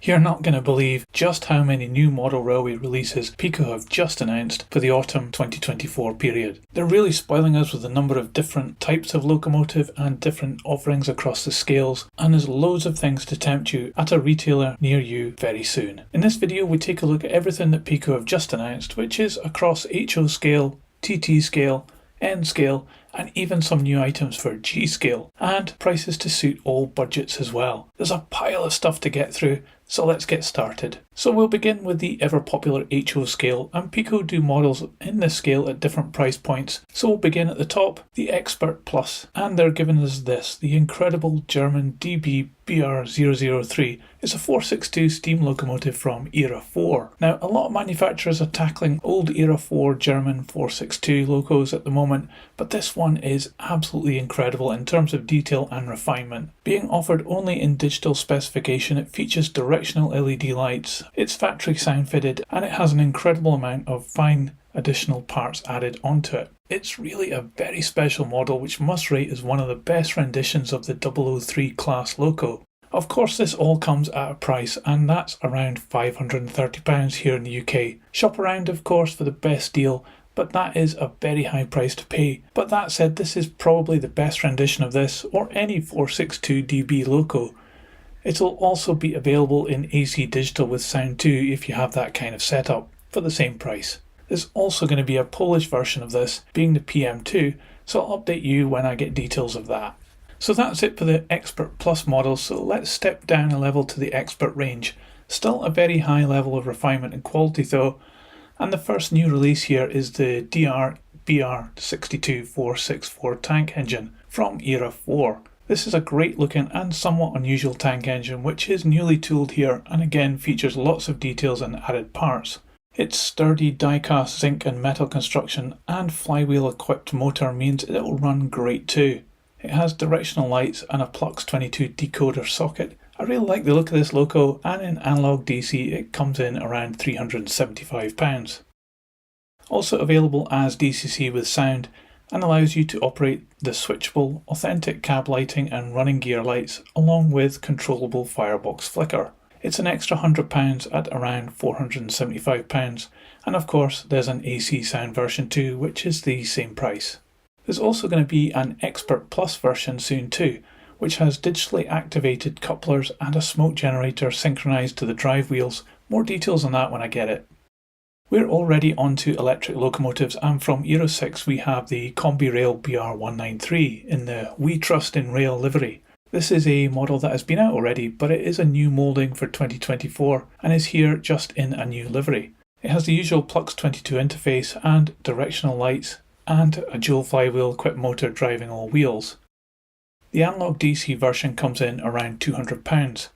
You're not going to believe just how many new model railway releases Piko have just announced for the autumn 2024 period. They're really spoiling us with a number of different types of locomotive and different offerings across the scales, and there's loads of things to tempt you at a retailer near you very soon. In this video we take a look at everything that Piko have just announced, which is across HO scale, TT scale, N scale, and even some new items for G scale, and prices to suit all budgets as well. There's a pile of stuff to get through, so let's get started. So we'll begin with the ever popular HO scale, and Piko do models in this scale at different price points. So we'll begin at the top, the Expert Plus, and they're giving us this, the incredible German DB BR003. It's a 462 steam locomotive from Era 4. Now, a lot of manufacturers are tackling old Era 4 German 462 locos at the moment, but this one is absolutely incredible in terms of detail and refinement. Being offered only in digital specification, it features directional LED lights, it's factory sound fitted, and it has an incredible amount of fine additional parts added onto it. It's really a very special model which must rate as one of the best renditions of the 003 class loco. Of course this all comes at a price, and that's around £530 here in the UK. Shop around of course for the best deal, but that is a very high price to pay. But that said, this is probably the best rendition of this or any 462DB loco. It'll also be available in AC digital with sound too if you have that kind of setup for the same price. There's also going to be a Polish version of this, being the PM2, so I'll update you when I get details of that. So that's it for the Expert Plus model, so let's step down a level to the Expert range. Still a very high level of refinement and quality though, and the first new release here is the DR BR62464 tank engine from Era 4. This is a great looking and somewhat unusual tank engine which is newly tooled here and again features lots of details and added parts. Its sturdy die-cast zinc and metal construction and flywheel-equipped motor means it will run great too. It has directional lights and a Plux 22 decoder socket. I really like the look of this loco, and in analog DC it comes in around £375. Also available as DCC with sound, and allows you to operate the switchable, authentic cab lighting and running gear lights along with controllable firebox flicker. It's an extra £100 at around £475, and of course there's an AC sound version too, which is the same price. There's also going to be an Expert Plus version soon too, which has digitally activated couplers and a smoke generator synchronised to the drive wheels. More details on that when I get it. We're already on to electric locomotives, and from Euro 6 we have the Combi Rail BR193 in the We Trust in Rail livery. This is a model that has been out already, but it is a new moulding for 2024 and is here just in a new livery. It has the usual Plux 22 interface and directional lights and a dual flywheel equipped motor driving all wheels. The analog DC version comes in around £200.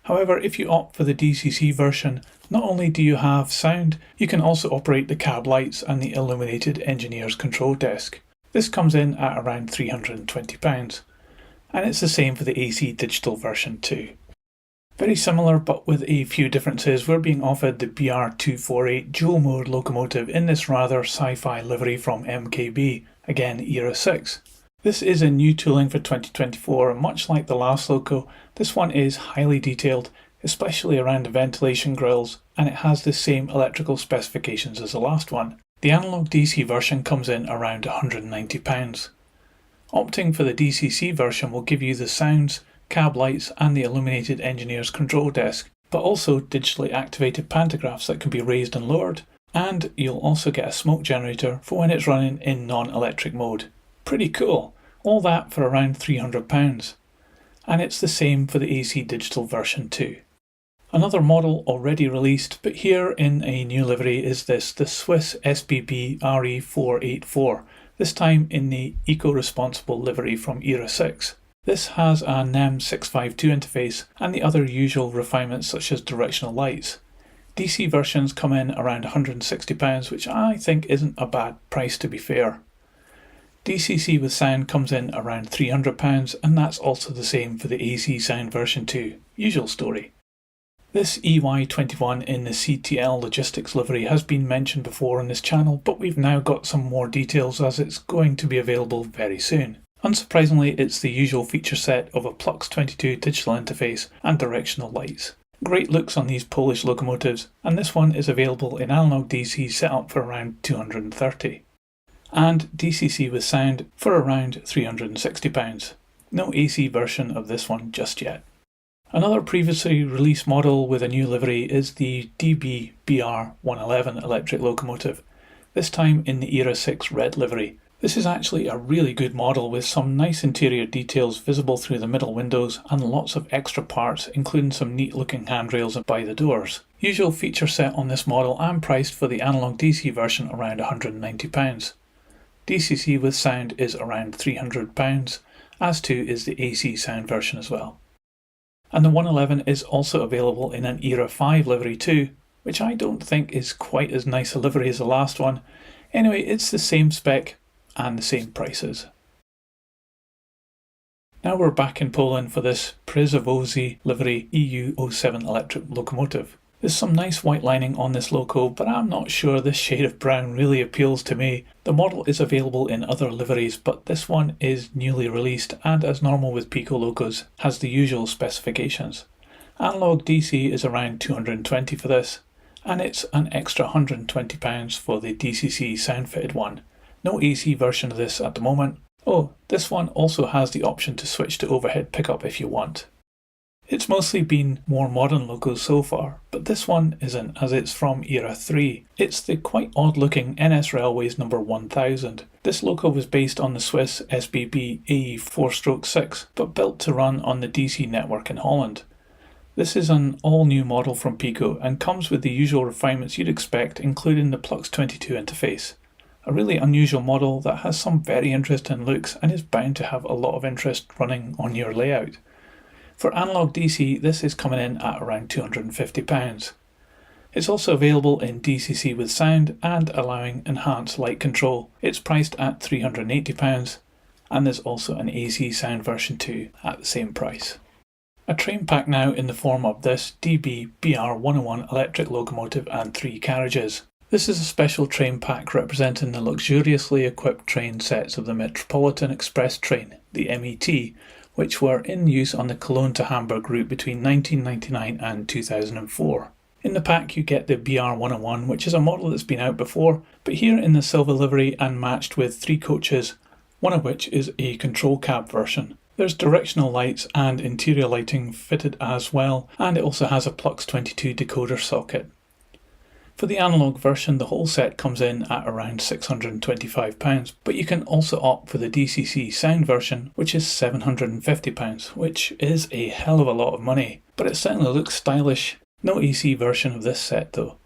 However, if you opt for the DCC version, not only do you have sound, you can also operate the cab lights and the illuminated engineer's control desk. This comes in at around £320. And it's the same for the AC digital version too. Very similar but with a few differences, we're being offered the BR248 dual mode locomotive in this rather sci-fi livery from MKB, again Era 6. This is a new tooling for 2024, and much like the last loco, this one is highly detailed, especially around the ventilation grills, and it has the same electrical specifications as the last one. The analog DC version comes in around £190. Opting for the DCC version will give you the sounds, cab lights and the illuminated engineer's control desk, but also digitally activated pantographs that can be raised and lowered, and you'll also get a smoke generator for when it's running in non-electric mode. Pretty cool, all that for around £300, and it's the same for the AC digital version too. Another model already released, but here in a new livery, is the Swiss SBB RE484. This time in the eco-responsible livery from Era 6. This has a NEM 652 interface and the other usual refinements such as directional lights. DC versions come in around £160, which I think isn't a bad price to be fair. DCC with sound comes in around £300, and that's also the same for the AC sound version too. Usual story. This EY21 in the CTL Logistics livery has been mentioned before on this channel, but we've now got some more details as it's going to be available very soon. Unsurprisingly, it's the usual feature set of a Plux 22 digital interface and directional lights. Great looks on these Polish locomotives, and this one is available in analog DC set up for around £230. And DCC with sound for around £360. No AC version of this one just yet. Another previously released model with a new livery is the DB-BR111 electric locomotive, this time in the Era 6 red livery. This is actually a really good model with some nice interior details visible through the middle windows and lots of extra parts, including some neat looking handrails by the doors. Usual feature set on this model and priced for the analog DC version around £190. DCC with sound is around £300, as too is the AC sound version as well. And the 111 is also available in an Era 5 livery too, which I don't think is quite as nice a livery as the last one. Anyway, it's the same spec and the same prices. Now we're back in Poland for this Przewozy livery EU07 electric locomotive. There's some nice white lining on this loco, but I'm not sure this shade of brown really appeals to me. The model is available in other liveries, but this one is newly released and, as normal with Piko locos, has the usual specifications. Analog DC is around £220 for this, and it's an extra £120 for the DCC sound fitted one. No AC version of this at the moment. Oh, this one also has the option to switch to overhead pickup if you want. It's mostly been more modern locos so far, but this one isn't, as it's from Era 3. It's the quite odd looking NS Railways number 1000. This loco was based on the Swiss SBB AE 4/6, but built to run on the DC network in Holland. This is an all new model from Piko and comes with the usual refinements you'd expect, including the Plux 22 interface. A really unusual model that has some very interesting looks and is bound to have a lot of interest running on your layout. For analog DC, this is coming in at around £250. It's also available in DCC with sound and allowing enhanced light control. It's priced at £380, and there's also an AC sound version too at the same price. A train pack now in the form of this DB-BR101 electric locomotive and 3 carriages. This is a special train pack representing the luxuriously equipped train sets of the Metropolitan Express train, the MET, which were in use on the Cologne to Hamburg route between 1999 and 2004. In the pack you get the BR101, which is a model that's been out before, but here in the silver livery and matched with 3 coaches, one of which is a control cab version. There's directional lights and interior lighting fitted as well, and it also has a Plux 22 decoder socket. For the analog version, the whole set comes in at around £625, but you can also opt for the DCC sound version, which is £750, which is a hell of a lot of money, but it certainly looks stylish. No AC version of this set though.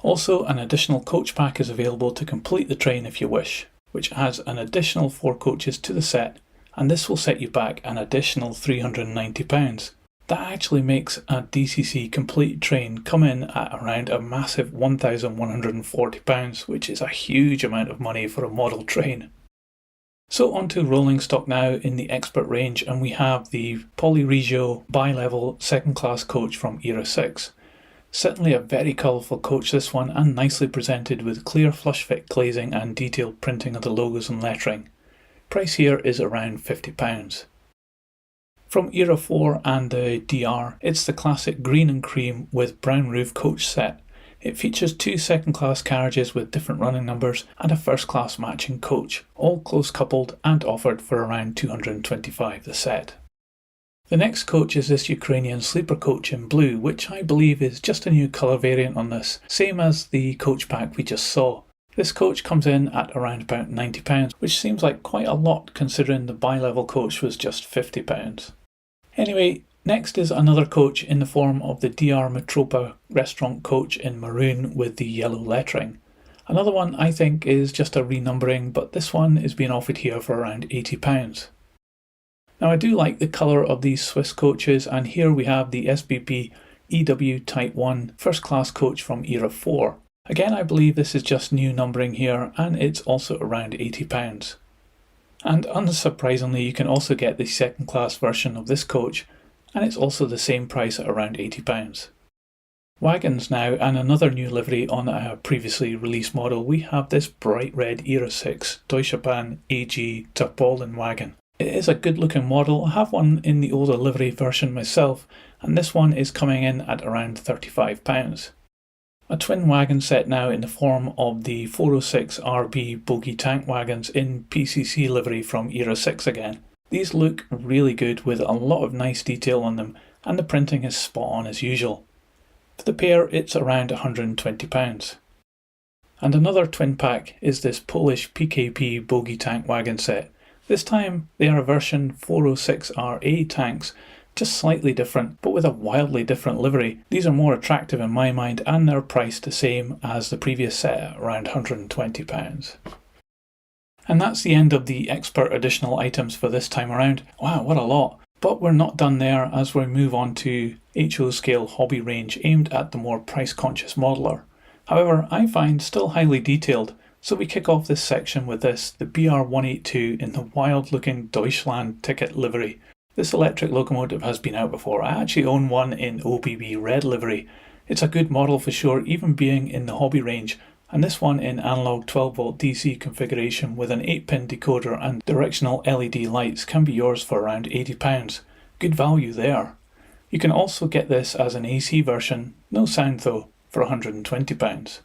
Also, an additional coach pack is available to complete the train if you wish, which adds an additional 4 coaches to the set, and this will set you back an additional £390. That actually makes a DCC complete train come in at around a massive £1,140, which is a huge amount of money for a model train. So on to rolling stock now in the expert range, and we have the Polyregio bi-level second class coach from Era 6. Certainly a very colourful coach this one, and nicely presented with clear flush fit glazing and detailed printing of the logos and lettering. Price here is around £50. From Era 4 and the DR, it's the classic green and cream with brown roof coach set. It features 2 second class carriages with different running numbers and a first class matching coach, all close coupled and offered for around £225 the set. The next coach is this Ukrainian sleeper coach in blue, which I believe is just a new colour variant on this, same as the coach pack we just saw. This coach comes in at around about £90, which seems like quite a lot considering the bi-level coach was just £50. Anyway, next is another coach in the form of the DR Metropa restaurant coach in maroon with the yellow lettering. Another one I think is just a renumbering, but this one is being offered here for around £80. Now I do like the colour of these Swiss coaches, and here we have the SBB EW Type 1 first class coach from Era 4. Again, I believe this is just new numbering here, and it's also around £80. And unsurprisingly, you can also get the second class version of this coach, and it's also the same price at around £80. Wagons now, and another new livery on a previously released model, we have this bright red Era 6 Deutsche Bahn AG Tarpaulin wagon. It is a good looking model. I have one in the older livery version myself, and this one is coming in at around £35. A twin wagon set now in the form of the 406 RB bogie tank wagons in PCC livery from Era 6 again. These look really good with a lot of nice detail on them, and the printing is spot on as usual. For the pair it's around £120. And another twin pack is this Polish PKP bogie tank wagon set. This time they are a version 406RA tanks, just slightly different, but with a wildly different livery. These are more attractive in my mind, and they're priced the same as the previous set at around £120. And that's the end of the expert additional items for this time around. Wow, what a lot! But we're not done there, as we move on to HO scale hobby range aimed at the more price conscious modeler. However, I find still highly detailed, so we kick off this section with this, the BR182 in the wild looking Deutschland ticket livery. This electric locomotive has been out before. I actually own one in OBB red livery. It's a good model for sure, even being in the hobby range, and this one in analog 12V DC configuration with an 8-pin decoder and directional LED lights can be yours for around £80. Good value there. You can also get this as an AC version, no sound though, for £120.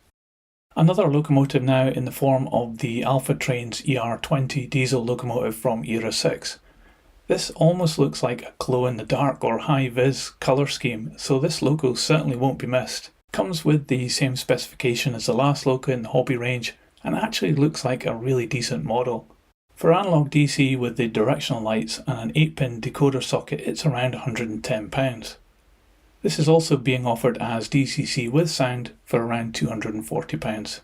Another locomotive now in the form of the Alpha Trains ER20 diesel locomotive from Era 6. This almost looks like a glow-in-the-dark or high-vis colour scheme, so this loco certainly won't be missed. Comes with the same specification as the last loco in the hobby range, and actually looks like a really decent model. For analog DC with the directional lights and an 8-pin decoder socket, it's around £110. This is also being offered as DCC with sound for around £240,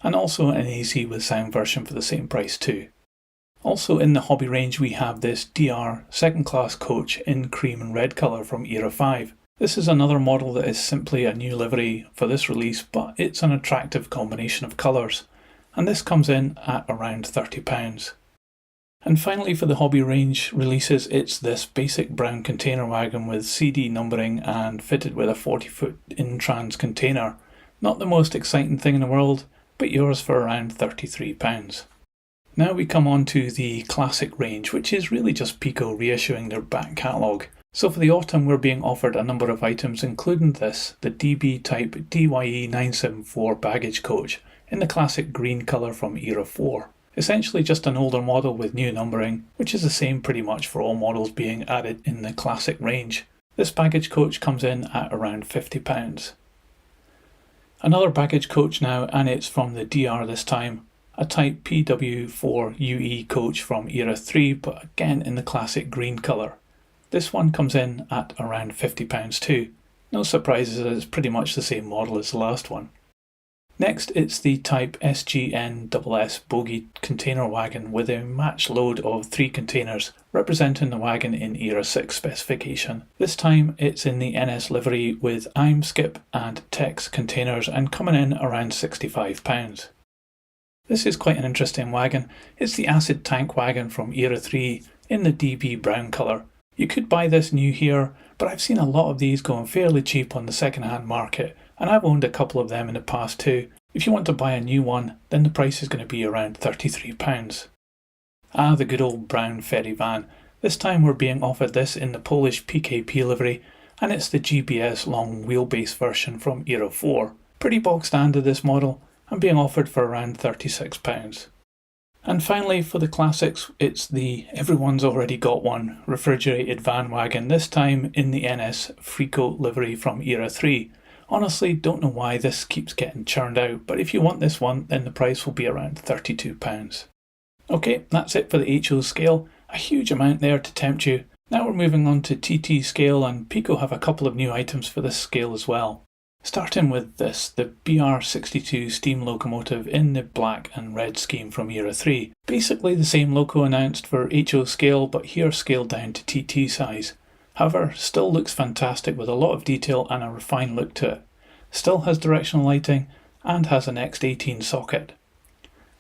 and also an AC with sound version for the same price too. Also in the hobby range we have this DR second class coach in cream and red colour from Era 5. This is another model that is simply a new livery for this release, but it's an attractive combination of colours, and this comes in at around £30. And finally for the hobby range releases, it's this basic brown container wagon with CD numbering and fitted with a 40-foot in-trans container. Not the most exciting thing in the world, but yours for around £33. Now we come on to the classic range, which is really just Piko reissuing their back catalogue. So for the autumn we're being offered a number of items, including this, the DB Type DYE 974 baggage coach in the classic green colour from Era 4. Essentially just an older model with new numbering, which is the same pretty much for all models being added in the classic range. This baggage coach comes in at around £50. Another baggage coach now, and it's from the DR this time. A Type PW4UE coach from Era 3, but again in the classic green colour. This one comes in at around £50 too. No surprises, it's pretty much the same model as the last one. Next it's the Type SGN-SS bogie container wagon with a match load of 3 containers, representing the wagon in Era 6 specification. This time it's in the NS livery with IM, Skip and Tex containers and coming in around £65. This is quite an interesting wagon. It's the acid tank wagon from Era 3 in the DB brown colour. You could buy this new here, but I've seen a lot of these going fairly cheap on the second-hand market, and I've owned a couple of them in the past too. If you want to buy a new one, then the price is going to be around £33. Ah, the good old brown ferry van. This time we're being offered this in the Polish PKP livery, and it's the GBS long wheelbase version from Era 4. Pretty bog standard this model, and being offered for around £36. And finally for the classics, it's the everyone's already got one refrigerated van wagon, this time in the NS Piko livery from Era 3. Honestly, don't know why this keeps getting churned out, but if you want this one, then the price will be around £32. Okay, that's it for the HO scale. A huge amount there to tempt you. Now we're moving on to TT scale, and Piko have a couple of new items for this scale as well. Starting with this, the BR62 steam locomotive in the black and red scheme from Era 3. Basically the same loco announced for HO scale, but here scaled down to TT size. However, still looks fantastic with a lot of detail and a refined look to it. Still has directional lighting and has an X18 socket.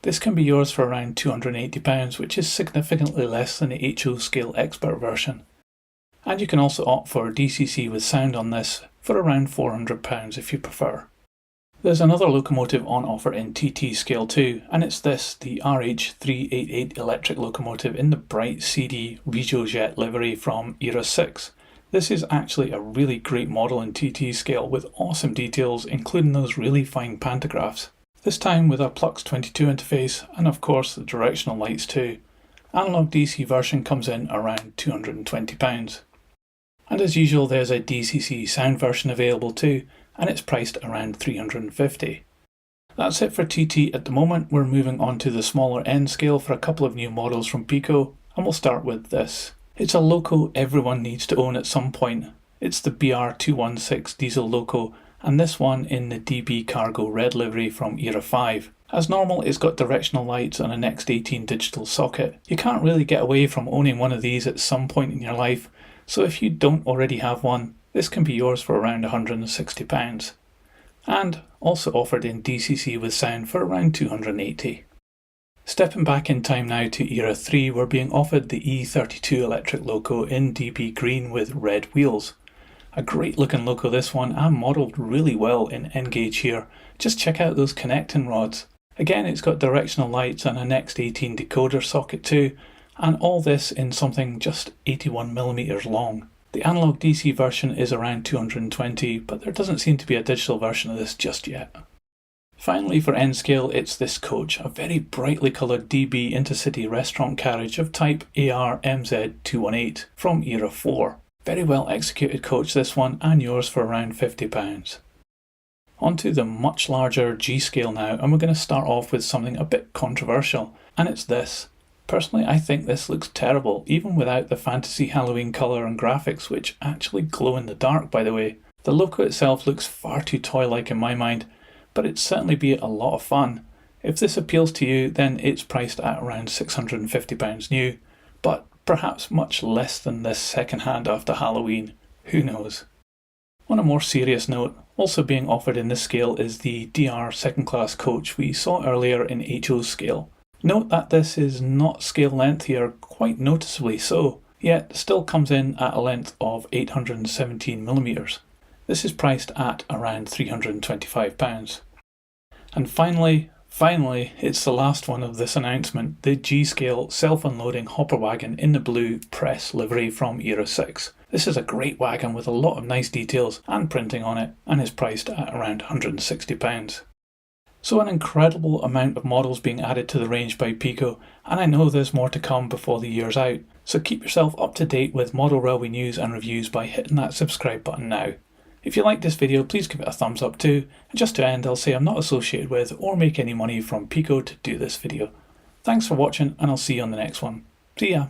This can be yours for around £280, which is significantly less than the HO scale expert version. And you can also opt for DCC with sound on this for around £400 if you prefer. There's another locomotive on offer in TT scale too, and it's this, the RH388 electric locomotive in the bright CD Regiojet livery from Era 6. This is actually a really great model in TT scale with awesome details, including those really fine pantographs. This time with a Plux 22 interface and of course the directional lights too. Analog DC version comes in around £220. And as usual there's a DCC sound version available too, and it's priced around £350. That's it for TT at the moment. We're moving on to the smaller end scale for a couple of new models from Piko, and we'll start with this. It's a loco everyone needs to own at some point. It's the BR216 diesel loco, and this one in the DB Cargo red livery from Era 5. As normal, it's got directional lights and a Next 18 digital socket. You can't really get away from owning one of these at some point in your life, so if you don't already have one, this can be yours for around £160. And also offered in DCC with sound for around £280. Stepping back in time now to Era 3, we're being offered the E32 electric loco in DB green with red wheels. A great looking loco this one, and modelled really well in N-gauge here. Just check out those connecting rods. Again, it's got directional lights and a Next 18 decoder socket too, and all this in something just 81mm long. The analog DC version is around £220, but there doesn't seem to be a digital version of this just yet. Finally for N scale, it's this coach, a very brightly coloured DB intercity restaurant carriage of type AR-MZ218 from Era 4. Very well executed coach this one, and yours for around £50. Onto the much larger G scale now, and we're going to start off with something a bit controversial, and it's this. Personally, I think this looks terrible, even without the fantasy Halloween colour and graphics, which actually glow in the dark by the way. The loco itself looks far too toy-like in my mind, but it'd certainly be a lot of fun. If this appeals to you, then it's priced at around £650 new, but perhaps much less than this second-hand after Halloween. Who knows? On a more serious note, also being offered in this scale is the DR second class coach we saw earlier in HO's scale. Note that this is not scale length here, quite noticeably so, yet still comes in at a length of 817mm. This is priced at around £325. And finally, it's the last one of this announcement, the G-scale self-unloading hopper wagon in the blue press livery from Era 6. This is a great wagon with a lot of nice details and printing on it, and is priced at around £160. So an incredible amount of models being added to the range by Piko, and I know there's more to come before the year's out, so keep yourself up to date with model railway news and reviews by hitting that subscribe button now. If you like this video, please give it a thumbs up too, and just to end I'll say I'm not associated with or make any money from Piko to do this video. Thanks for watching, and I'll see you on the next one. See ya!